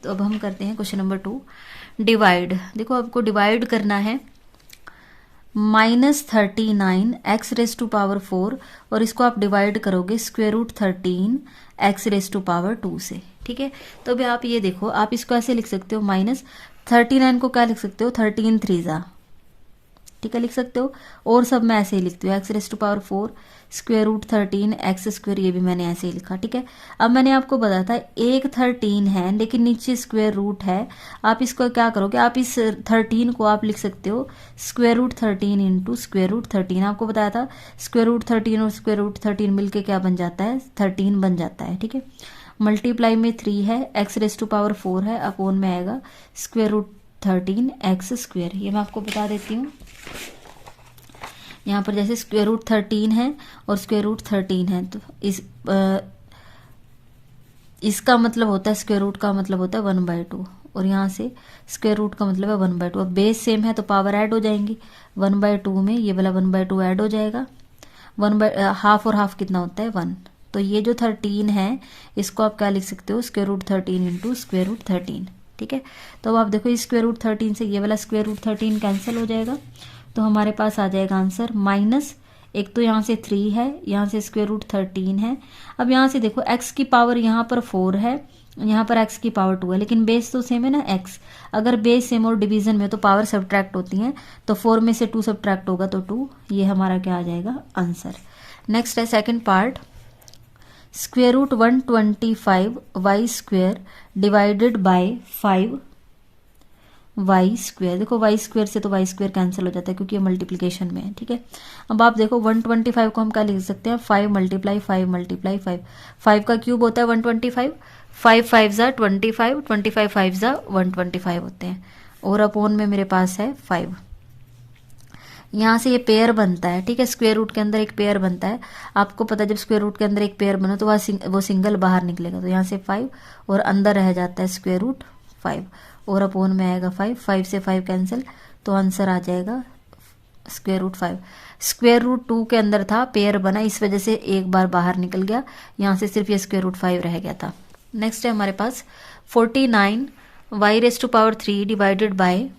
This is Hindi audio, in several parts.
तो अब हम करते हैं क्वेश्चन नंबर 2, डिवाइड। देखो आपको डिवाइड करना है -39 x रेस टू पावर 4 और इसको आप डिवाइड करोगे √13 x रेस टू पावर 2 से। ठीक है, तो अभी आप ये देखो, आप इसको ऐसे लिख सकते हो, -39 को क्या लिख सकते हो, 13 3 ठीक है, लिख सकते हो। और सब मैं ऐसे ही लिखती हूँ, x raise to power 4 √13 x², ये भी मैंने ऐसे ही लिखा। ठीक है, अब मैंने आपको बताया था एक 13 है लेकिन नीचे स्क्वायर रूट है। आप इसको क्या करोगे, आप इस 13 को आप लिख सकते हो √13 इंटू √13। आपको बताया था √13 और √13 मिलके क्या बन जाता है, 13 बन जाता है। ठीक है, मल्टीप्लाई में 3 है, x रेस टू पावर 4 है, अपोन में आएगा √13 x²। ये मैं आपको बता देती हूँ। यहाँ पर जैसे √13 है और √13 है, तो इसका मतलब होता है, स्क्वायर रूट का मतलब होता है 1/2, और यहाँ से स्क्वायर रूट का मतलब है 1/2। अब बेस सेम है तो पावर ऐड हो जाएंगी, 1/2 में ये वाला 1/2 ऐड हो जाएगा। हाफ और हाफ कितना होता है, 1। तो ये जो 13 है इसको आप क्या लिख सकते हो, √13 इंटू √13। ठीक है, तो अब आप देखो इस √13 से ये वाला √13 कैंसिल हो जाएगा, तो हमारे पास आ जाएगा आंसर माइनस, एक तो यहाँ से 3 है, यहाँ से √13 है। अब यहाँ से देखो x की पावर यहाँ पर 4 है, यहाँ पर x की पावर 2 है, लेकिन बेस तो सेम है ना x। अगर बेस सेम और डिवीजन में तो पावर सब्ट्रैक्ट होती हैं, तो 4 में से 2 सब्ट्रैक्ट होगा तो 2। ये हमारा क्या आ जाएगा, आंसर। नेक्स्ट है second part, √125 y² divided by 5 y²। देखो y² से तो y² कैंसिल हो जाता है क्योंकि ये मल्टीप्लिकेशन में है। ठीक है, अब आप देखो 125 को हम क्या लिख सकते हैं, 5 × 5 × 5। 5 का क्यूब होता है 125, 5 5 ज़ा 25, 25 5 ज़ा 125 होते हैं, और अपोन में मेरे पास है 5। यहाँ से ये पेयर बनता है। ठीक है, स्क्वायर रूट के अंदर एक पेयर बनता है। आपको पता है जब स्क्वायर रूट के अंदर एक पेयर बनो तो वो सिंगल बाहर निकलेगा, तो यहाँ से 5 और अंदर रह जाता है √5 और अपोन में आएगा 5। 5 से 5 कैंसिल, तो आंसर आ जाएगा √5। √2 के अंदर था, पेयर बना, इस वजह से एक बार बाहर निकल गया, यहाँ से सिर्फ ये √5 रह गया था। नेक्स्ट है हमारे पास 49 y³ डिवाइडेड बाय,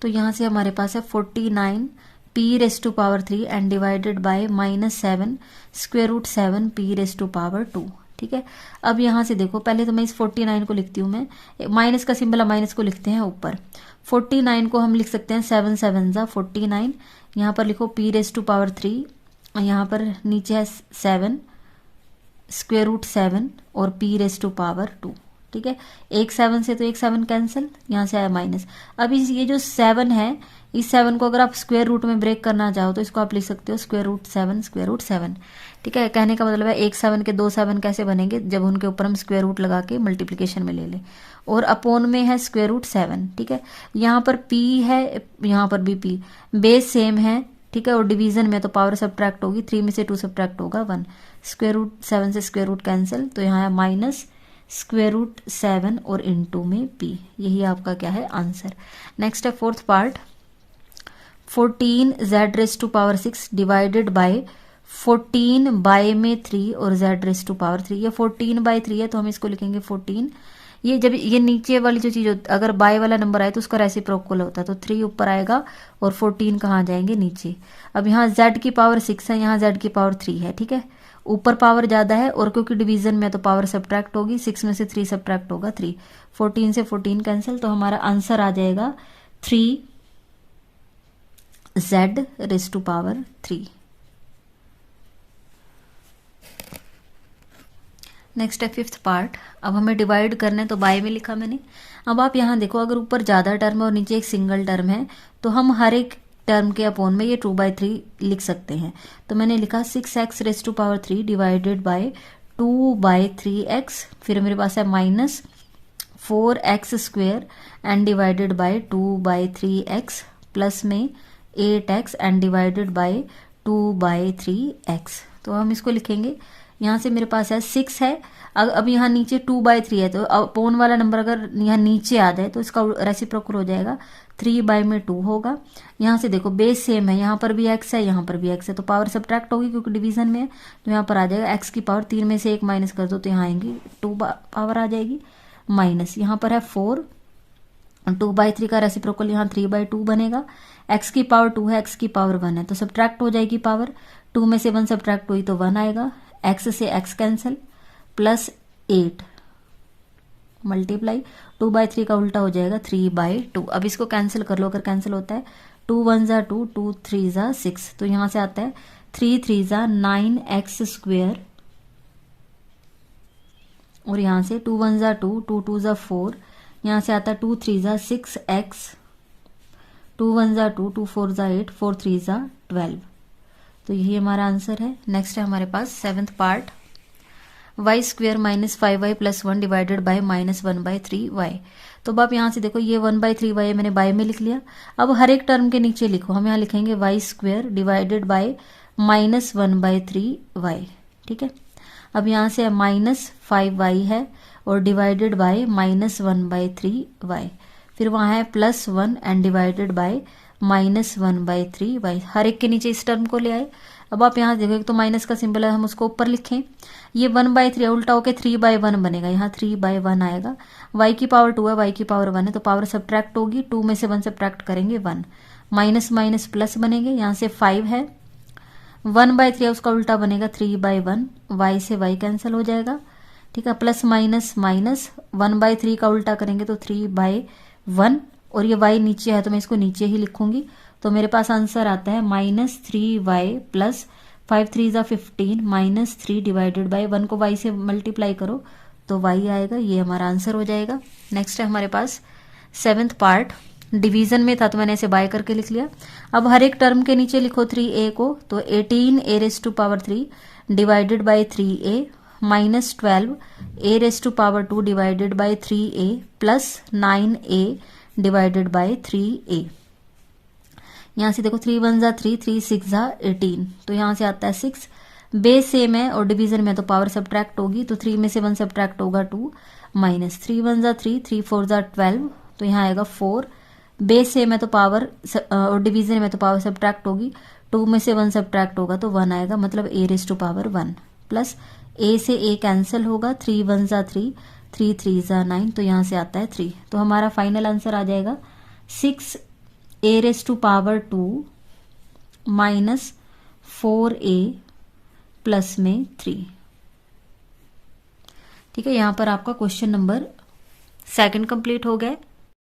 तो यहाँ से हमारे पास है 49 p³ and divided by -7 √7 p²। ठीक है, अब यहाँ से देखो, पहले तो मैं इस 49 को लिखती हूँ, मैं माइनस का सिंबल है, माइनस को लिखते हैं ऊपर। 49 को हम लिख सकते हैं 7 7 ज़ा 49, यहाँ पर लिखो p³, यहाँ पर नीचे है 7 √7 और p²। ठीक है, एक 7 से तो एक 7 कैंसिल, यहाँ से आया माइनस। अब ये जो 7 है, इस 7 को अगर आप स्क्वायर रूट में ब्रेक करना चाहो तो इसको आप लिख सकते हो √7। ठीक है, कहने का मतलब है एक 7 के 2 7 कैसे बनेंगे, जब उनके ऊपर हम स्क्वायर रूट लगा के मल्टीप्लिकेशन में ले लें, और अपोन में है √7। ठीक है, यहाँ पर p है, यहाँ पर भी p, बेस सेम है। ठीक है, और डिवीजन में तो पावर सब्ट्रैक्ट होगी, 3 में से 2 सब्ट्रैक्ट होगा 1। √7 से स्क्वायर रूट कैंसिल, तो यहाँ है माइनस √7 और इंटू में p। यही आपका क्या है, आंसर। नेक्स्ट है fourth part, 14 z⁻6 divided by 14 by में 3 और z⁻3। ये 14/3 है तो हम इसको लिखेंगे 14। ये जब ये नीचे वाली जो चीज अगर बाय वाला नंबर आए तो उसका रेसिप्रोकल होता है, तो 3 ऊपर आएगा और 14 कहाँ जाएंगे, नीचे। अब यहाँ z⁻6 है, यहाँ z⁻3 है। ठीक है, ऊपर पावर ज्यादा है और क्योंकि डिवीजन में तो पावर सब्ट्रैक्ट होगी, 6 में से 3 सब्ट्रैक्ट होगा 3, 14 से 14 कैंसिल, तो हमारा आंसर आ जाएगा 3z⁻3। नेक्स्ट है फिफ्थ पार्ट, अब हमें डिवाइड करना है तो बाय में लिखा मैंने। अब आप यहाँ देखो, अगर ऊपर ज्यादा टर्म है और नीचे एक सिंगल टर्म है तो हम हर एक टर्म के अपोन में ये 2/3 लिख सकते हैं। तो मैंने लिखा 6x⁻3 डिवाइडेड बाय 2/3x, फिर मेरे पास है -4x² and divided by 2/3x, plus में 8x and divided by 2/3x। तो हम इसको लिखेंगे यहाँ से मेरे पास है 6 है। अब यहाँ नीचे 2/3 है, तो अपोन वाला नंबर अगर यहाँ नीचे आ जाए तो इसका रेसिप्रोकल हो जाएगा, 3/2 होगा। यहाँ से देखो बेस सेम है, यहाँ पर भी x है, यहाँ पर भी x है, तो पावर सब्ट्रैक्ट होगी क्योंकि डिवीजन में है, तो यहाँ पर आ जाएगा x की पावर 3 में से 1 माइनस कर दो तो यहाँ आएंगी 2 पावर आ जाएगी माइनस। यहाँ पर है 4, 2/3 का रेसिप्रोकल यहाँ 3/2 बनेगा। x की पावर 2 है, x की पावर 1 है, तो सब्ट्रैक्ट हो जाएगी पावर, 2 में से 1 सब्ट्रैक्ट हुई तो 1 आएगा, x से x कैंसिल, प्लस 8 मल्टीप्लाई 2/3 का उल्टा हो जाएगा 3/2। अब इसको कैंसिल कर लो, अगर कैंसिल होता है 2 1 ज़ा 2, 2 3 ज़ा 6, तो यहाँ से आता है 3 3 ज़ा 9x², और यहाँ से 2 1 ज़ा 2, 2 2 ज़ा 4, यहाँ से आता है 2 3 ज़ा 6x, 2 1 ज़ा 2, 2 4 ज़ा 8, 4 3 ज़ा 12, तो यही हमारा आंसर है। नेक्स्ट है हमारे पास 7th part, y² - 5y + 1 divided by -1/3y। तो अब आप यहाँ से देखो ये 1/3y मैंने बाय में लिख लिया। अब हर एक टर्म के नीचे लिखो, हम यहाँ लिखेंगे y² डिवाइडेड बाय -1/3y, ठीक है। अब यहाँ से -5y है और डिवाइडेड बाय -1/3y, फिर वहाँ है +1 एंड डिवाइडेड बाय -1/3y, हर एक के नीचे इस टर्म को ले आए। अब आप यहाँ देखो, एक तो माइनस का सिंबल है, हम उसको ऊपर लिखें, ये 1/3 उल्टा होके 3/1 बनेगा, यहाँ 3/1 आएगा। y की पावर 2 है, y की पावर 1 है, तो पावर सब्ट्रैक्ट होगी, 2 में से 1 सब्ट्रैक्ट करेंगे 1, माइनस माइनस प्लस बनेंगे, यहाँ से 5 है, 1/3 है, उसका उल्टा बनेगा 3/1, y से y कैंसिल हो जाएगा, ठीक है, प्लस माइनस माइनस, 1/3 का उल्टा करेंगे तो 3/1, और ये y नीचे है तो मैं इसको नीचे ही लिखूंगी, तो मेरे पास आंसर आता है -3y + 5 3 ज़ा 15 -3 डिवाइडेड बाय 1 को y से मल्टीप्लाई करो तो y आएगा, ये हमारा आंसर हो जाएगा। नेक्स्ट है हमारे पास 7th पार्ट, डिवीजन में था तो मैंने ऐसे बाय करके लिख लिया। अब हर एक टर्म के नीचे लिखो 3a को, तो 18a⁻³ divided by 3a -12a⁻² divided by 3a plus 9a divided by 3a। यहाँ से देखो 3 1 ज़ा 3, 3 6 ज़ा 18, तो यहाँ से आता है 6, बेस सेम है और डिवीजन में तो पावर सब्ट्रैक्ट होगी, तो 3 में से 1 सब्ट्रैक्ट होगा 2, माइनस 3 1 ज़ा 3, 3 4 ज़ा 12, तो यहाँ आएगा 4, बेस सेम है तो पावर और डिवीजन में तो पावर सब्ट्रैक्ट होगी, 2 में से 1 सब्ट्रैक्ट होगा तो 1 आएगा, मतलब a⁻1 प्लस a से a कैंसिल होगा, 3 1 ज़ा 3, 3 3 ज़ा 9, तो यहाँ से आता है 3, तो हमारा फाइनल आंसर आ जाएगा 6a⁻² माइनस 4a प्लस में 3, ठीक है। यहाँ पर आपका क्वेश्चन नंबर 2 कंप्लीट हो गया।